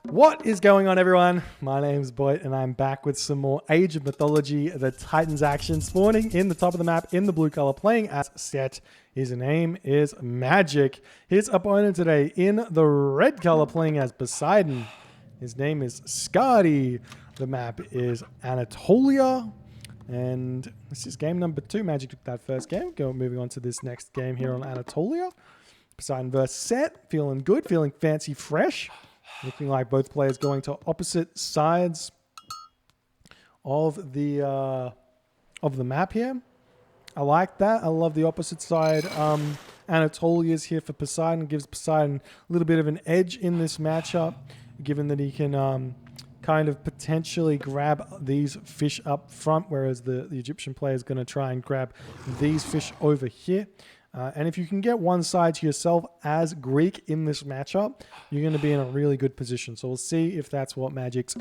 What is going on, everyone? My name's Boyd and I'm back with some more Age of Mythology, the Titans action, spawning in the top of the map in the blue color, playing as Set. His name is Magic. His opponent today in the red color, playing as Poseidon. His name is Skady. The map is Anatolia. And this is game number 2. Magic took that first game. Moving on to this next game here on Anatolia. Poseidon versus Set. Feeling good, feeling fancy fresh. Looking like both players going to opposite sides of the map here. I like that. I love the opposite side. Anatolia is here for Poseidon. Gives Poseidon a little bit of an edge in this matchup, given that he can kind of potentially grab these fish up front, whereas the Egyptian player is going to try and grab these fish over here. And if you can get one side to yourself as Greek in this matchup, you're going to be in a really good position. So we'll see if that's what Magic's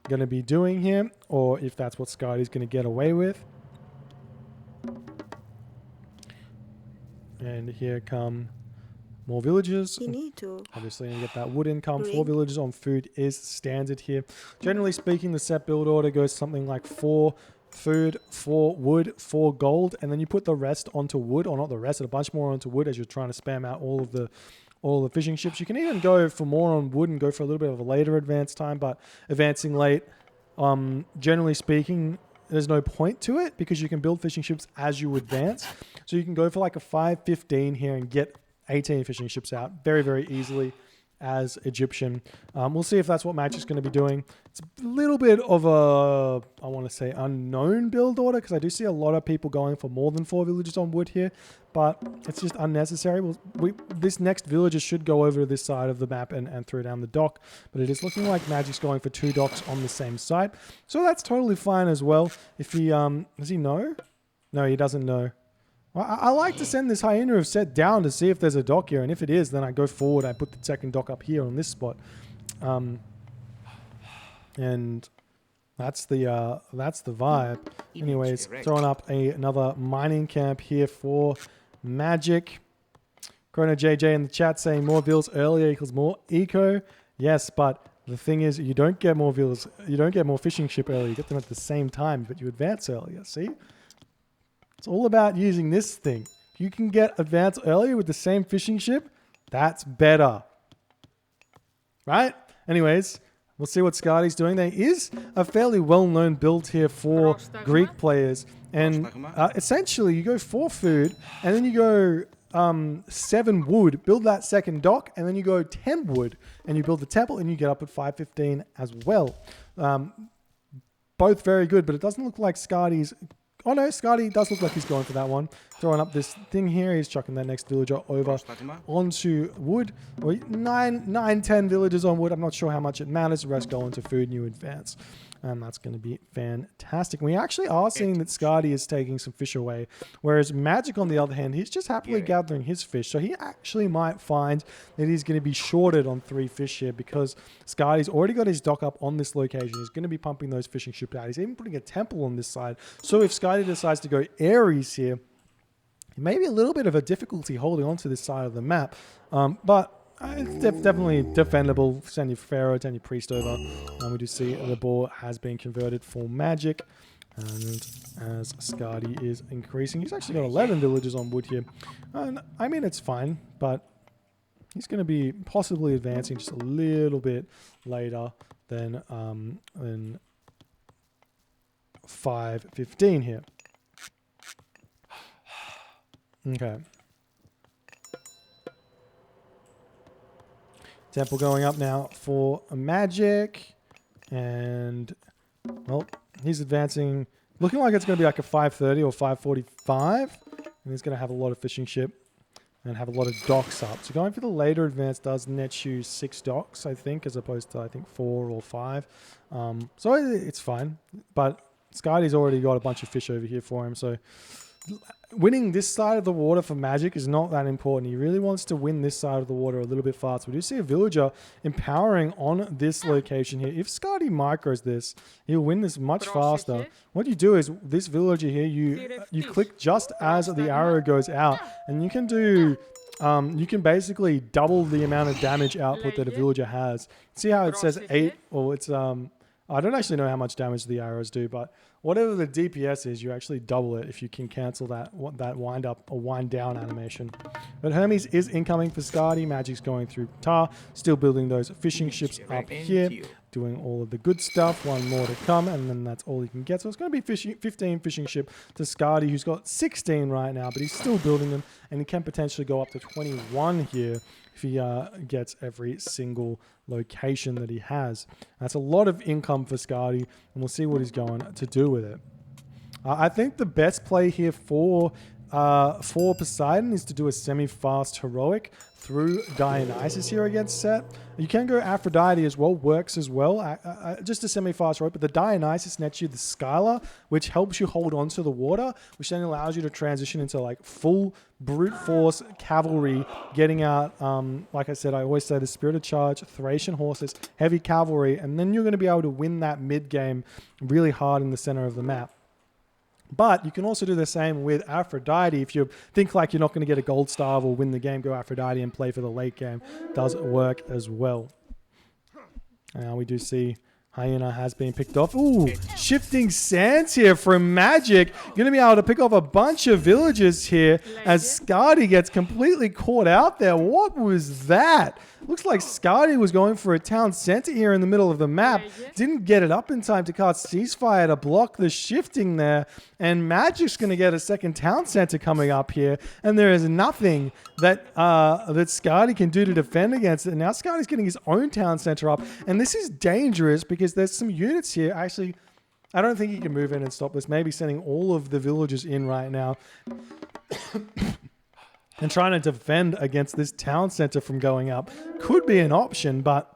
going to be doing here, or if that's what Skady's going to get away with. And here come more villagers. You need to. Obviously, you get that wood income. 4 villagers on food is standard here. Generally speaking, the set build order goes something like 4 food, 4 wood, 4 gold, and then you put the rest onto wood, or not the rest, a bunch more onto wood as you're trying to spam out all the fishing ships. You can even go for more on wood and go for a little bit of a later advance time, but advancing late, generally speaking, there's no point to it because you can build fishing ships as you advance. So you can go for like a 5-15 here and get 18 fishing ships out very, very easily as Egyptian. We'll see if that's what Magic's going to be doing. It's a little bit of a, I want to say, unknown build order, because I do see a lot of people going for more than 4 villagers on wood here, but it's just unnecessary. This next villager should go over to this side of the map and throw down the dock, but it is looking like Magic's going for 2 docks on the same side, so that's totally fine as well. If he, does he know? No, he doesn't know. Well, I like to send this hyena of Set down to see if there's a dock here, and if it is, then I go forward. I put the second dock up here on this spot, and that's the vibe. Anyways, throwing up another mining camp here for Magic. Chrono JJ in the chat saying more vills earlier equals more eco. Yes, but the thing is, you don't get more vills. You don't get more fishing ship earlier. You get them at the same time, but you advance earlier. See? It's all about using this thing. If you can get advanced earlier with the same fishing ship, that's better. Right? Anyways, we'll see what Skady's doing. There is a fairly well-known build here for Greek players. And essentially, you go 4 food, and then you go 7 wood, build that second dock, and then you go 10 wood, and you build the temple, and you get up at 5-15 as well. Both very good, but it doesn't look like Skady's... Oh no, Skady does look like he's going for that one. Throwing up this thing here. He's chucking that next villager over onto wood. 9-10 villagers on wood. I'm not sure how much it matters. The rest go into food and you advance. And that's going to be fantastic. We actually are seeing that Skady is taking some fish away. Whereas Magic, on the other hand, he's just happily gathering his fish. So he actually might find that he's going to be shorted on 3 fish here, because Skady's already got his dock up on this location. He's going to be pumping those fishing ships out. He's even putting a temple on this side. So if Skady decides to go Ares here, maybe a little bit of a difficulty holding on to this side of the map. But it's definitely defendable. Send your Pharaoh, send your Priest over. We do see the ball has been converted for Magic. And as Skady is increasing, he's actually got 11 villagers on wood here. And I mean, it's fine, but he's going to be possibly advancing just a little bit later than 5-15 here. Okay. Temple going up now for Magic. And, well, he's advancing. Looking like it's going to be like a 5:30 or 5:45. And he's going to have a lot of fishing ship and have a lot of docks up. So going for the later advance does net you 6 docks, I think, as opposed to, I think, 4 or 5. So it's fine. But Skady's already got a bunch of fish over here for him. So winning this side of the water for Magic is not that important. He really wants to win this side of the water a little bit faster. We do see a villager empowering on this location here. If Skady micros this, he'll win this much faster. What you do is, this villager here, you click just as the arrow goes out, and you can do you can basically double the amount of damage output that a villager has. See how it says 8? Or it's I don't actually know how much damage the arrows do, but whatever the DPS is, you actually double it if you can cancel that wind up or wind down animation. But Hermes is incoming for Skady. Magic's going through Tar, still building those fishing ships up here, doing all of the good stuff. One more to come, and then that's all he can get. So it's going to be 15 fishing ship to Skady, who's got 16 right now, but he's still building them, and he can potentially go up to 21 here if he gets every single location that he has. That's a lot of income for Skady, and we'll see what he's going to do with it. I think the best play here for Poseidon is to do a semi-fast heroic through Dionysus here against Set. You can go Aphrodite as well, works as well. Just a semi-fast heroic, but the Dionysus nets you the Skylar, which helps you hold on to the water, which then allows you to transition into like full brute force cavalry, getting out, like I said, I always say the Spirited Charge, Thracian horses, heavy cavalry, and then you're going to be able to win that mid-game really hard in the center of the map. But you can also do the same with Aphrodite. If you think like you're not going to get a gold star or win the game, go Aphrodite and play for the late game. Does work as well. Now we do see Hyena has been picked off. Ooh, shifting sands here from Magic. Going to be able to pick off a bunch of villagers here as Skady gets completely caught out there. What was that? Looks like Skady was going for a town center here in the middle of the map. Didn't get it up in time to cast Ceasefire to block the shifting there. And Magic's going to get a second town center coming up here. And there is nothing that that Skady can do to defend against it. And now Skady's getting his own town center up. And this is dangerous because there's some units here. Actually, I don't think he can move in and stop this. Maybe sending all of the villagers in right now. And trying to defend against this town center from going up could be an option, but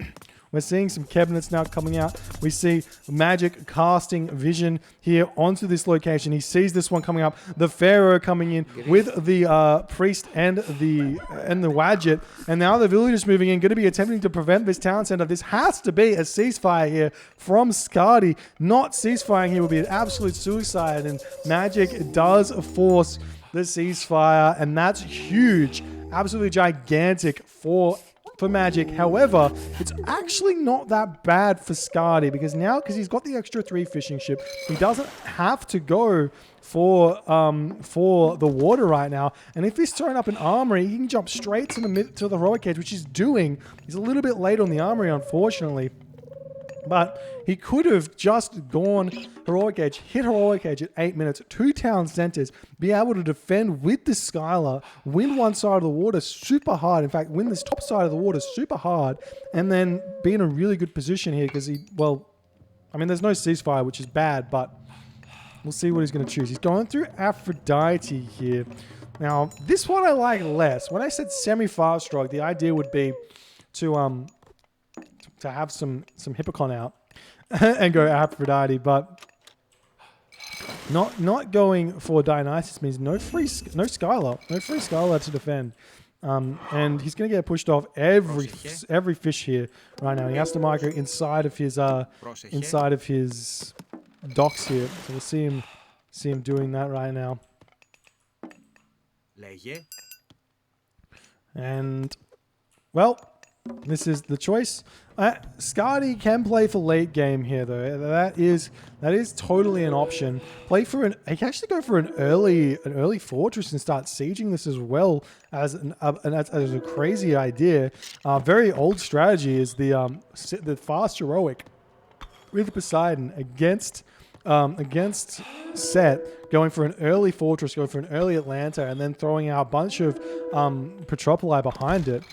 we're seeing some cabinets now coming out. We see Magic casting vision here onto this location. He sees this one coming up. The Pharaoh coming in with the priest and the Wadjet. And now the villagers moving in, going to be attempting to prevent this town center. This has to be a ceasefire here from Skady. Not ceasefiring here would be an absolute suicide. And Magic does force the ceasefire, and that's huge, absolutely gigantic for Magic. However, it's actually not that bad for Skady because he's got the extra 3 fishing ship, he doesn't have to go for the water right now. And if he's throwing up an armory, he can jump straight to the heroic edge, which he's doing. He's a little bit late on the armory, unfortunately. But he could have just gone heroic edge, hit heroic edge at 8 minutes, 2 town centers, be able to defend with the Skylar, win one side of the water super hard. In fact, win this top side of the water super hard, and then be in a really good position here because there's no ceasefire, which is bad, but we'll see what he's going to choose. He's going through Aphrodite here. Now, this one I like less. When I said semi-fast stroke, the idea would be to have some Hippocon out and go Aphrodite, but not going for Dionysus means no free Skylar to defend, and he's going to get pushed off every fish here right now. He has to micro inside of his docks here, so we'll see him doing that right now. And well, this is the choice. Skady can play for late game here, though. That is totally an option. He can actually go for an early fortress and start sieging this as well as a crazy idea. Very old strategy is the fast heroic with Poseidon against Set, going for an early fortress, going for an early Atlanta, and then throwing out a bunch of Petropoli behind it.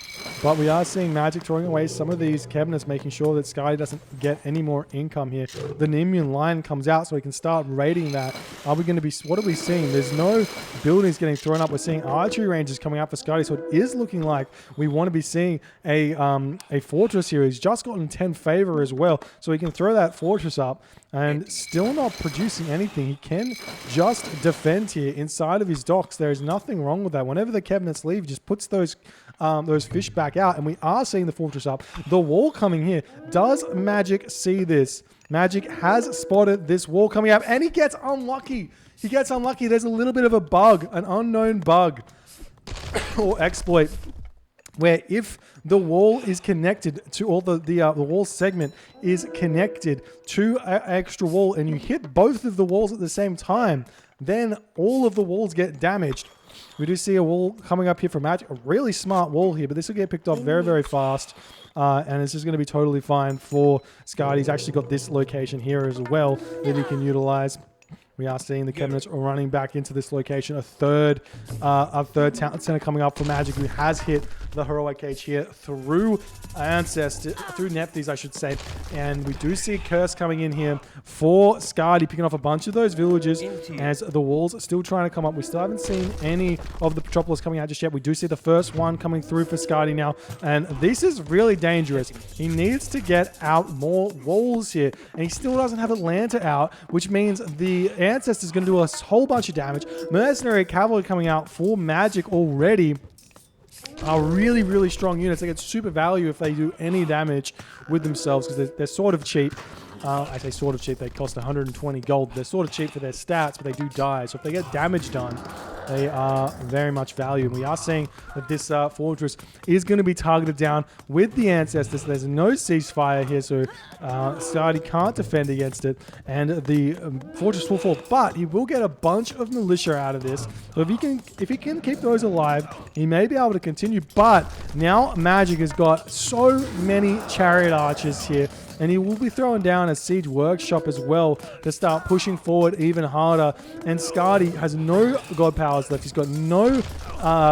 But we are seeing Magic throwing away some of these cabinets, making sure that Skady doesn't get any more income here. The Nemean line comes out so we can start raiding that. What are we seeing? There's no buildings getting thrown up. We're seeing archery ranges coming out for Skady, so it is looking like we want to be seeing a fortress here. He's just gotten 10 favor as well, so he can throw that fortress up and still not producing anything. He can just defend here inside of his docks. There is nothing wrong with that. Whenever the cabinets leave, he just puts those fish back out, and we are seeing the fortress up. The wall coming here. Does Magic see this? Magic has spotted this wall coming up, and he gets unlucky. There's a little bit of a bug, an unknown bug. or exploit where if the wall is connected to, or the wall segment is connected to an extra wall, and you hit both of the walls at the same time, then all of the walls get damaged. We do see a wall coming up here from Magic, a really smart wall here, but this will get picked off very, very fast. And it's just going to be totally fine for Skady. He's actually got this location here as well that he can utilize. We are seeing the cabinets running back into this location. A third talent center coming up for Magic, who has hit the heroic cage here through Ancestor, through Nephthys, I should say. And we do see Curse coming in here for Skady, picking off a bunch of those villages as the walls are still trying to come up. We still haven't seen any of the Petropolis coming out just yet. We do see the first one coming through for Skady now. And this is really dangerous. He needs to get out more walls here. And he still doesn't have Atlanta out, which means the Ancestor is going to do a whole bunch of damage. Mercenary Cavalry coming out for Magic already are really, really strong units. They get super value if they do any damage with themselves because they're sort of cheap. I say sort of cheap. They cost 120 gold. They're sort of cheap for their stats, but they do die. So if they get damage done, they are very much value. And we are seeing that this fortress is going to be targeted down with the Ancestors. So there's no ceasefire here, so Skady can't defend against it. And the fortress will fall, but he will get a bunch of militia out of this. So if he can keep those alive, he may be able to continue. But now Magic has got so many chariot archers here, and he will be throwing down a siege workshop as well to start pushing forward even harder. And Skady has no god powers left. He's got no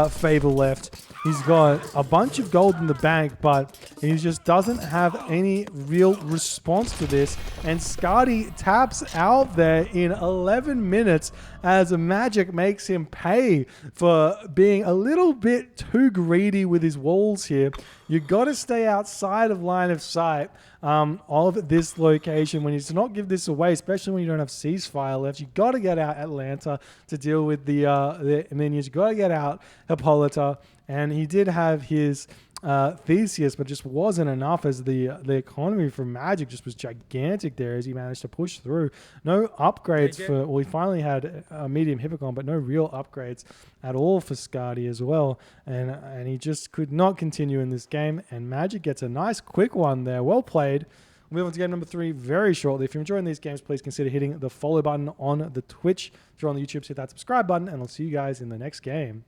favor left. He's got a bunch of gold in the bank, but he just doesn't have any real response to this. And Skady taps out there in 11 minutes as Magic makes him pay for being a little bit too greedy with his walls here. You got to stay outside of line of sight of this location when you do not give this away, especially when you don't have ceasefire left. You got to get out Atlanta to deal with the minions. You got to get out Hippolyta, and he did have his Theseus, but just wasn't enough as the economy for Magic just was gigantic there as he managed to push through. No upgrades for, well, he finally had a medium Hippocon, but no real upgrades at all for Skady as well. And he just could not continue in this game, and Magic gets a nice quick one there. Well played. We'll move on to game number 3 very shortly. If you're enjoying these games, please consider hitting the follow button on the Twitch. If you're on the YouTube, hit that subscribe button, and I'll see you guys in the next game.